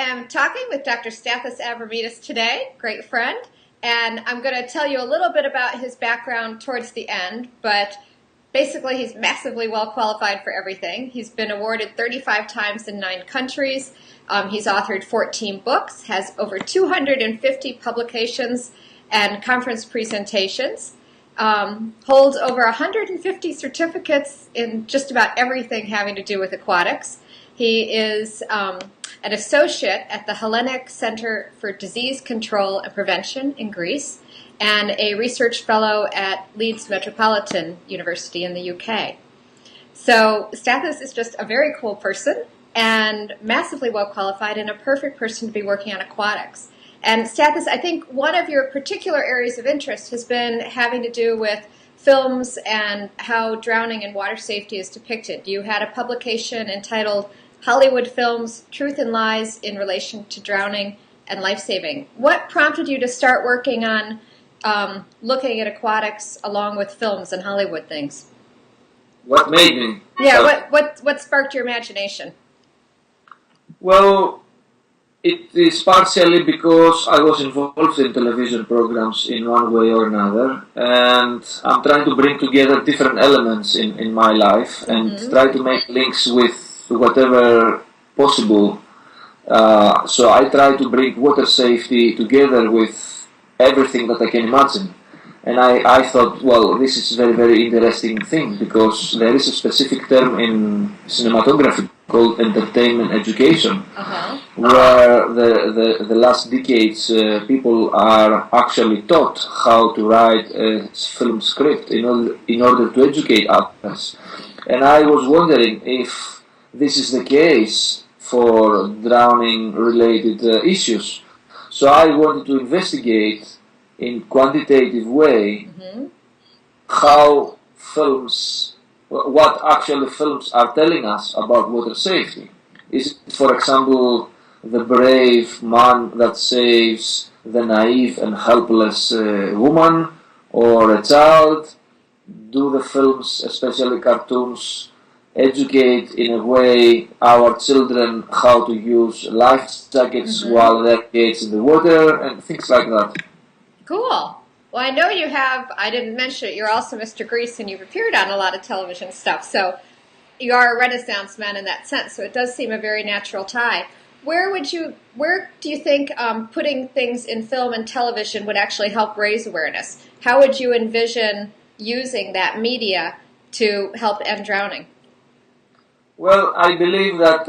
am talking with Dr. Stathis Avramidis today, great friend, and I'm going to tell you a little bit about his background towards the end, but basically he's massively well qualified for everything. He's been awarded 35 times in 9 countries. He's authored 14 books, has over 250 publications and conference presentations, holds over 150 certificates in just about everything having to do with aquatics. He is an associate at the Hellenic Center for Disease Control and Prevention in Greece and a research fellow at Leeds Metropolitan University in the UK. So Stathis is just a very cool person and massively well qualified and a perfect person to be working on aquatics. And Stathis, I think one of your particular areas of interest has been having to do with films and how drowning and water safety is depicted. You had a publication entitled Hollywood Films, Truth and Lies in Relation to Drowning and Life-Saving. What prompted you to start working on looking at aquatics along with films and Hollywood things? What made me? Yeah, what sparked your imagination? Well, it is partially because I was involved in television programs in one way or another, and I'm trying to bring together different elements in my life and try to make links with whatever possible. So I try to bring water safety together with everything that I can imagine. And I thought, well, this is a very, very interesting thing because there is a specific term in cinematography called entertainment education, where the last decades people are actually taught how to write a film script in order to educate others. And I was wondering if this is the case for drowning-related issues. So I wanted to investigate in quantitative way how films, what actually films are telling us about water safety. Is it, for example, the brave man that saves the naive and helpless woman or a child? Do the films, especially cartoons, educate in a way our children how to use life jackets while they're engaged in the water and things like that? Cool. Well, I know you have, I didn't mention it, you're also Mr. Grease and you've appeared on a lot of television stuff, so you are a Renaissance man in that sense, so it does seem a very natural tie. Where do you think putting things in film and television would actually help raise awareness? How would you envision using that media to help end drowning? Well, I believe that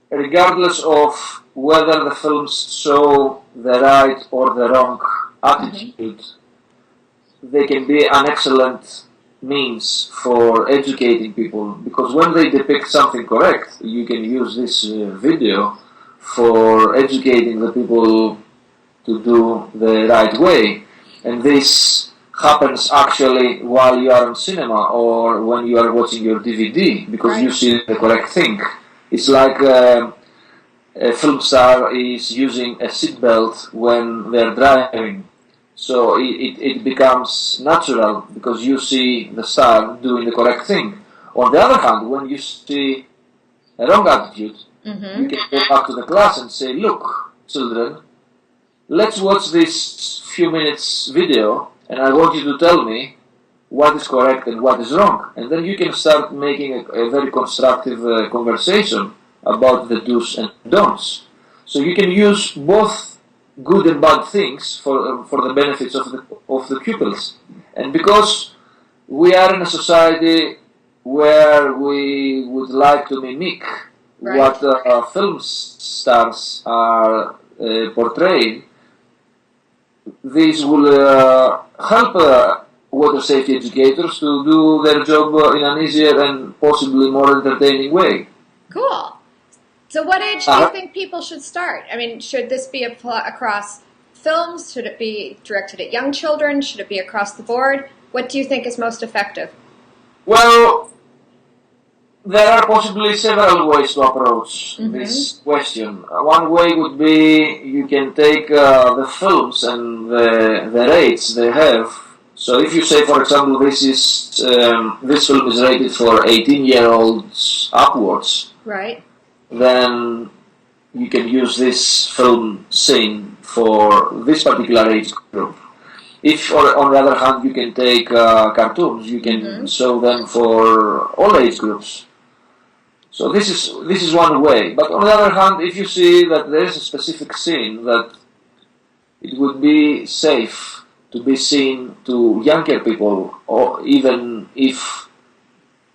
regardless of whether the films show the right or the wrong attitude, they can be an excellent means for educating people, because when they depict something correct, you can use this video for educating the people to do the right way. And this happens actually while you are on cinema or when you are watching your DVD, because you see the correct thing. It's like a film star is using a seatbelt when they're driving. So it becomes natural because you see the star doing the correct thing. On the other hand, when you see a wrong attitude, you can go back to the class and say, look, children, let's watch this few minutes video and I want you to tell me what is correct and what is wrong. And then you can start making a very constructive conversation about the do's and don'ts. So you can use both good and bad things for the benefits of the pupils. And because we are in a society where we would like to mimic what film stars are portraying, this will help water safety educators to do their job in an easier and possibly more entertaining way. Cool. So what age do you think people should start? I mean, should this be across films? Should it be directed at young children? Should it be across the board? What do you think is most effective? Well, there are possibly several ways to approach this question. One way would be you can take the films and the rates they have. So if you say, for example, this film is rated for 18-year-olds upwards, right? Then you can use this film scene for this particular age group. If, on the other hand, you can take cartoons, you can show them for all age groups. So this is one way. But on the other hand, if you see that there is a specific scene that it would be safe to be seen to younger people, or even if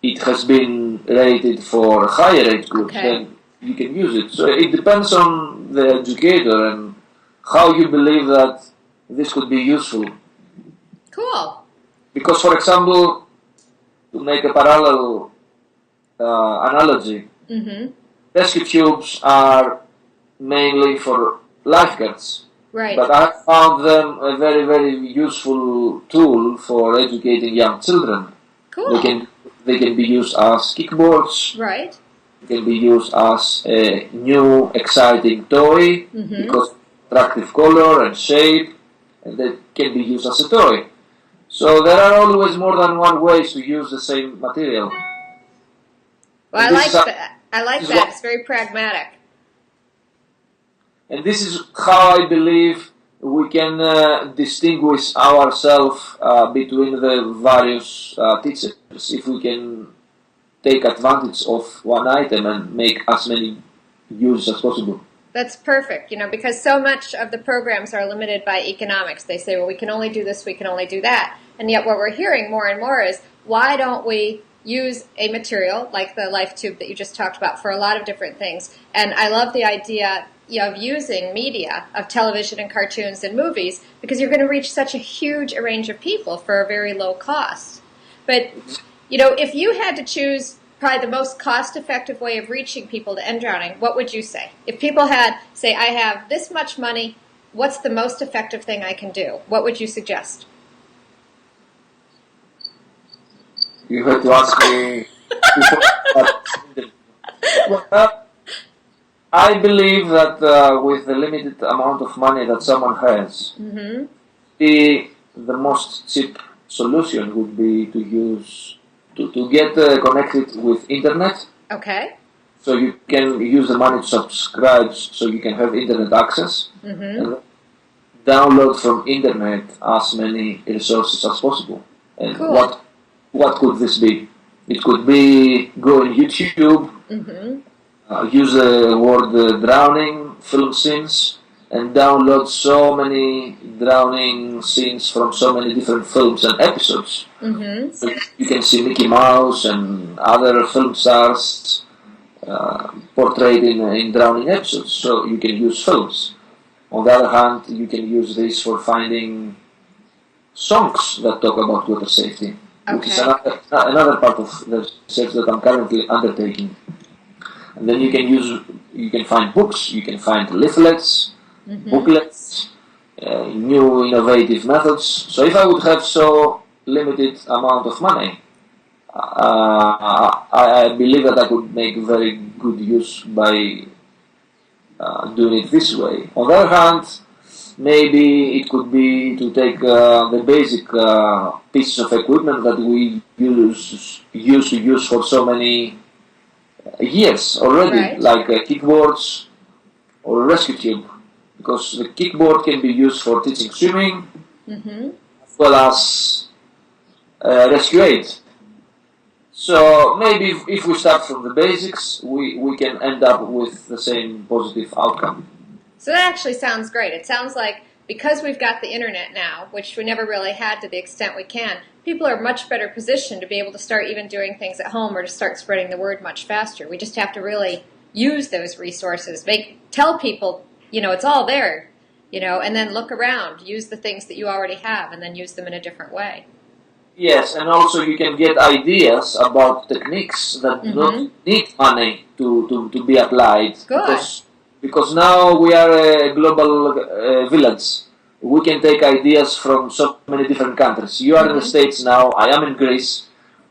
it has been rated for higher age groups, then you can use it. So it depends on the educator and how you believe that this could be useful. Cool. Because, for example, to make a parallel analogy, rescue tubes are mainly for lifeguards. Right. But I found them a very, very useful tool for educating young children. Cool. They can be used as kickboards. Right. They can be used as a new, exciting toy because of attractive color and shape, and they can be used as a toy. So there are always more than one ways to use the same material. Well, I like that. I like that. It's very pragmatic. And this is how I believe we can distinguish ourselves between the various teachers. If we can take advantage of one item and make as many use as possible. That's perfect, because so much of the programs are limited by economics. They say, well, we can only do this, we can only do that. And yet what we're hearing more and more is, why don't we use a material like the life tube that you just talked about for a lot of different things? And I love the idea of using media, of television and cartoons and movies, because you're going to reach such a huge range of people for a very low cost. But, if you had to choose probably the most cost-effective way of reaching people to end drowning, what would you say? If people had, say, I have this much money, what's the most effective thing I can do? What would you suggest? You have to ask me before. I believe that with the limited amount of money that someone has, the most cheap solution would be to use to get connected with internet. Okay. So you can use the money to subscribe, so you can have internet access, and download from internet as many resources as possible. And cool. What could this be? It could be go on YouTube, use the word drowning, film scenes, and download so many drowning scenes from so many different films and episodes. So you can see Mickey Mouse and other film stars portrayed in drowning episodes, so you can use films. On the other hand, you can use this for finding songs that talk about water safety, which is another part of the research that I'm currently undertaking. And then you can find books, you can find leaflets, booklets, new innovative methods. So if I would have so limited amount of money, I believe that I could make very good use by doing it this way. On the other hand, maybe it could be to take the basic pieces of equipment that we used to use for so many years already, like kickboards or rescue tube, because the kickboard can be used for teaching swimming as well as rescue aid. So maybe if we start from the basics, we can end up with the same positive outcome. So that actually sounds great. It sounds like because we've got the internet now, which we never really had to the extent we can, people are much better positioned to be able to start even doing things at home or to start spreading the word much faster. We just have to really use those resources, tell people, it's all there, and then look around, use the things that you already have, and then use them in a different way. Yes, and also you can get ideas about techniques that do not need money to be applied. Good. Because now we are a global village. We can take ideas from so many different countries. You are in the States now, I am in Greece,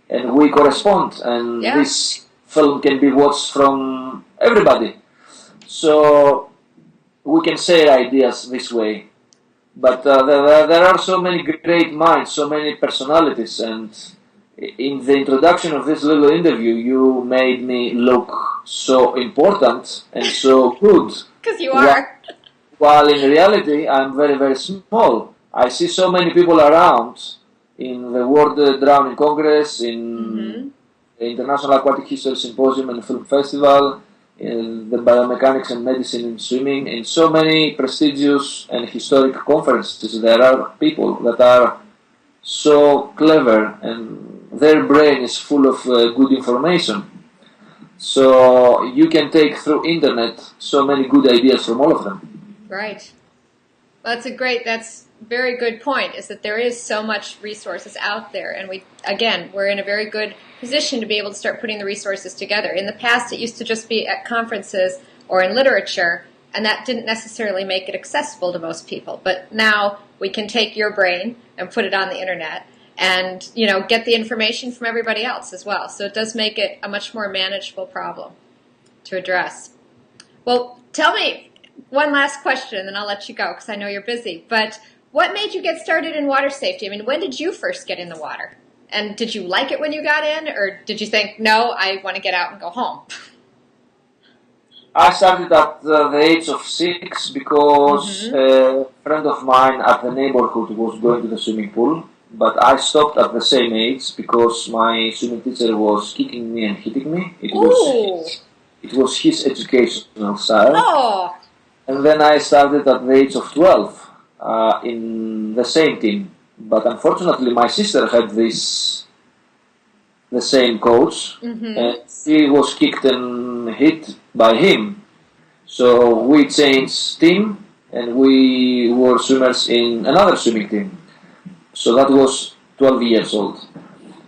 and we correspond. And this film can be watched from everybody. So we can share ideas this way. But there are so many great minds, so many personalities, and in the introduction of this little interview, you made me look so important and so good. Because you are. While in reality, I'm very, very small. I see so many people around in the World Drowning Congress, in the International Aquatic History Symposium and Film Festival, in the Biomechanics and Medicine in Swimming, in so many prestigious and historic conferences. There are people that are so clever and their brain is full of good information. So you can take through internet so many good ideas from all of them. Right. Well, that's a very good point, is that there is so much resources out there, and we're in a very good position to be able to start putting the resources together. In the past, it used to just be at conferences or in literature, and that didn't necessarily make it accessible to most people. But now we can take your brain and put it on the internet and, get the information from everybody else as well. So it does make it a much more manageable problem to address. Well, tell me one last question, and then I'll let you go because I know you're busy. But what made you get started in water safety? I mean, when did you first get in the water? And did you like it when you got in, or did you think, no, I want to get out and go home? I started at the age of 6 because a friend of mine at the neighborhood was going to the swimming pool. But I stopped at the same age because my swimming teacher was kicking me and hitting me. It was his educational style. Oh. And then I started at the age of 12 in the same team. But unfortunately, my sister had the same coach, and she was kicked and hit by him. So we changed team, and we were swimmers in another swimming team. So that was 12 years old.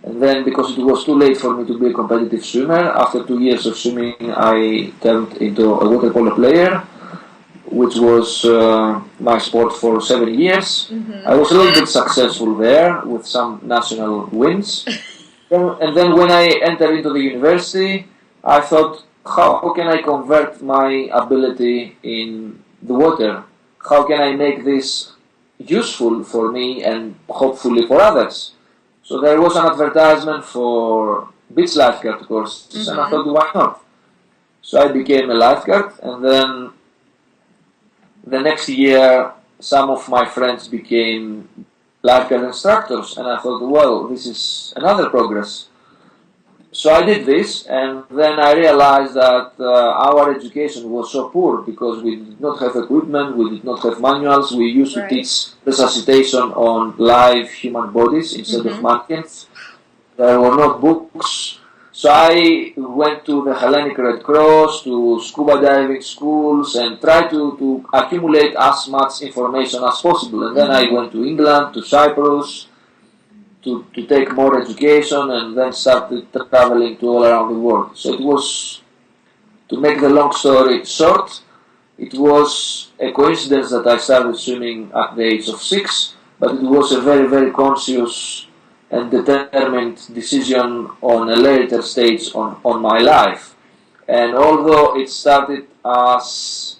And then, because it was too late for me to be a competitive swimmer, after 2 years of swimming, I turned into a water polo player, which was my sport for 7 years. I was a little bit successful there with some national wins. And then when I entered into the university, I thought, how can I convert my ability in the water? How can I make this useful for me and hopefully for others? So there was an advertisement for beach lifeguard courses, and I thought, why not? So I became a lifeguard, and then the next year some of my friends became lifeguard instructors, and I thought, well, this is another progress. So I did this, and then I realized that our education was so poor because we did not have equipment, we did not have manuals. We used to teach resuscitation on live human bodies instead of mannequins. There were not books. So I went to the Hellenic Red Cross, to scuba diving schools, and tried to accumulate as much information as possible. And then I went to England, to Cyprus, to take more education, and then started traveling to all around the world. So it was, to make the long story short, it was a coincidence that I started swimming at the age of 6, but it was a very, very conscious and determined decision on a later stage on my life. And although it started as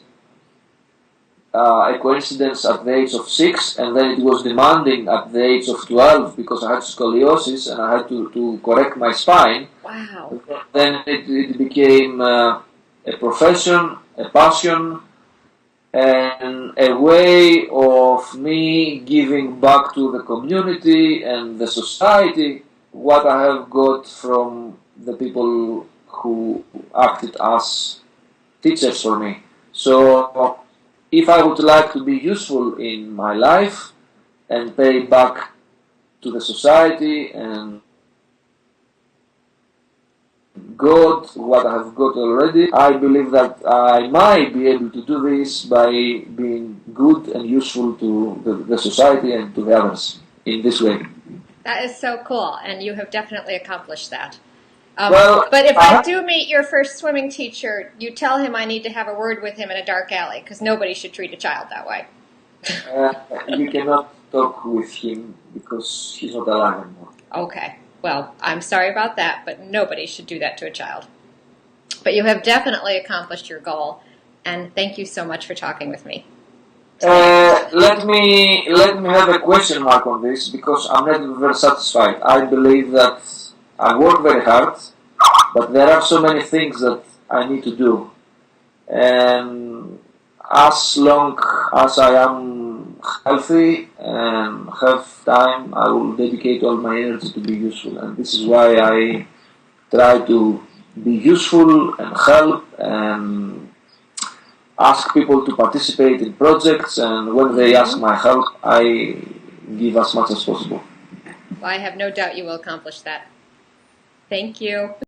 a coincidence at the age of 6, and then it was demanding at the age of 12 because I had scoliosis and I had to correct my spine. Wow. Then it became a profession, a passion, and a way of me giving back to the community and the society what I have got from the people who acted as teachers for me. So if I would like to be useful in my life and pay back to the society and God what I have got already, I believe that I might be able to do this by being good and useful to the society and to the others in this way. That is so cool, and you have definitely accomplished that. But if I do meet your first swimming teacher, you tell him I need to have a word with him in a dark alley, because nobody should treat a child that way. You cannot talk with him because he's not alive anymore. Okay. Well, I'm sorry about that, but nobody should do that to a child. But you have definitely accomplished your goal, and thank you so much for talking with me. Let me have a question mark on this because I'm not very satisfied. I believe that I work very hard, but there are so many things that I need to do. And as long as I am healthy and have time, I will dedicate all my energy to be useful. And this is why I try to be useful and help and ask people to participate in projects. And when they ask my help, I give as much as possible. Well, I have no doubt you will accomplish that. Thank you.